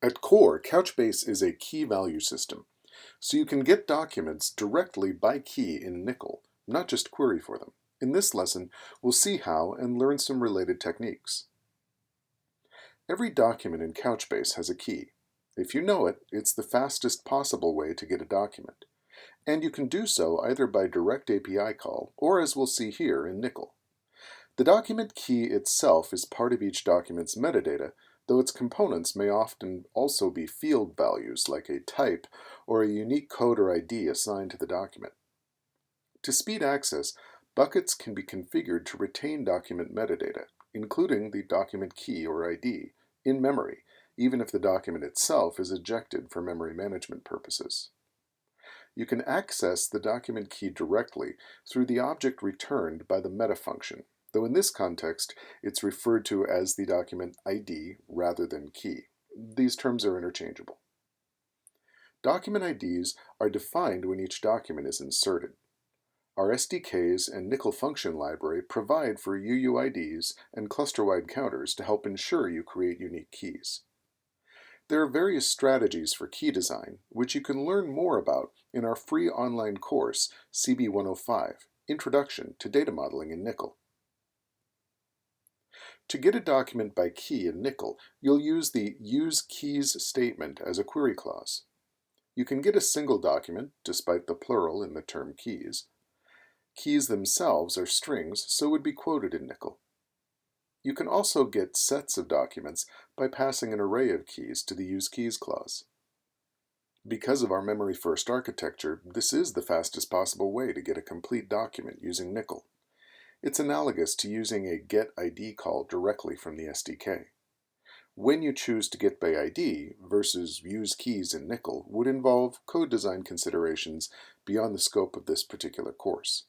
At core, Couchbase is a key value system, so you can get documents directly by key in Nickel, not just query for them. In this lesson, we'll see how and learn some related techniques. Every document in Couchbase has a key. If you know it, it's the fastest possible way to get a document. And you can do so either by direct API call or, as we'll see here, in Nickel. The document key itself is part of each document's metadata, though its components may often also be field values like a type or a unique code or ID assigned to the document. To speed access, buckets can be configured to retain document metadata, including the document key or ID, in memory, even if the document itself is ejected for memory management purposes. You can access the document key directly through the object returned by the meta function, though in this context it's referred to as the document ID rather than key. These terms are interchangeable. Document IDs are defined when each document is inserted. Our SDKs and Nickel function library provide for UUIDs and cluster-wide counters to help ensure you create unique keys. There are various strategies for key design, which you can learn more about in our free online course, CB105, Introduction to Data Modeling in Nickel. To get a document by key in Nickel, you'll use the Use Keys statement as a query clause. You can get a single document, despite the plural in the term keys. Keys themselves are strings, so would be quoted in Nickel. You can also get sets of documents by passing an array of keys to the Use Keys clause. Because of our memory-first architecture, this is the fastest possible way to get a complete document using Nickel. It's analogous to using a getID call directly from the SDK. When you choose to get by ID versus use keys in Nickel would involve code design considerations beyond the scope of this particular course.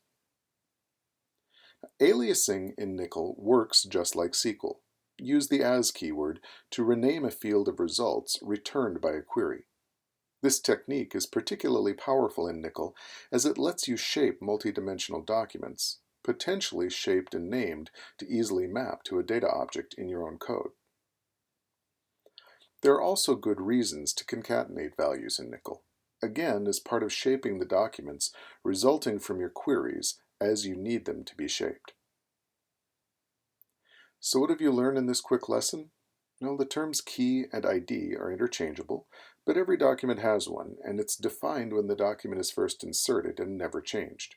Aliasing in Nickel works just like SQL. Use the as keyword to rename a field of results returned by a query. This technique is particularly powerful in Nickel as it lets you shape multidimensional documents, potentially shaped and named to easily map to a data object in your own code. There are also good reasons to concatenate values in Nickel, again as part of shaping the documents resulting from your queries as you need them to be shaped. So what have you learned in this quick lesson? Well, the terms key and ID are interchangeable, but every document has one, and it's defined when the document is first inserted and never changed.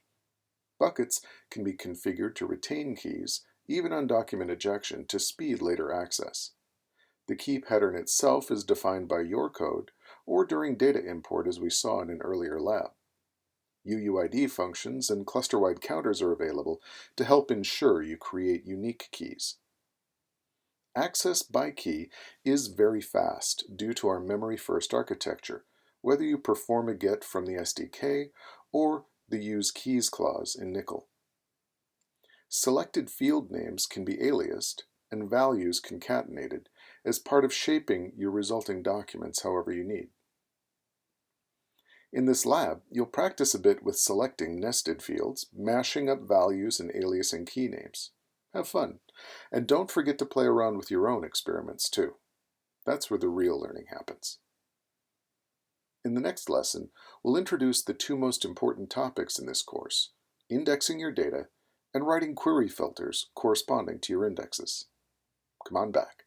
Buckets can be configured to retain keys, even on document ejection, to speed later access. The key pattern itself is defined by your code, or during data import as we saw in an earlier lab. UUID functions and cluster-wide counters are available to help ensure you create unique keys. Access by key is very fast due to our memory-first architecture, whether you perform a get from the SDK or the Use Keys clause in Nickel. Selected field names can be aliased and values concatenated as part of shaping your resulting documents however you need. In this lab, you'll practice a bit with selecting nested fields, mashing up values and aliasing key names. Have fun, and don't forget to play around with your own experiments too. That's where the real learning happens. In the next lesson, we'll introduce the two most important topics in this course, indexing your data and writing query filters corresponding to your indexes. Come on back.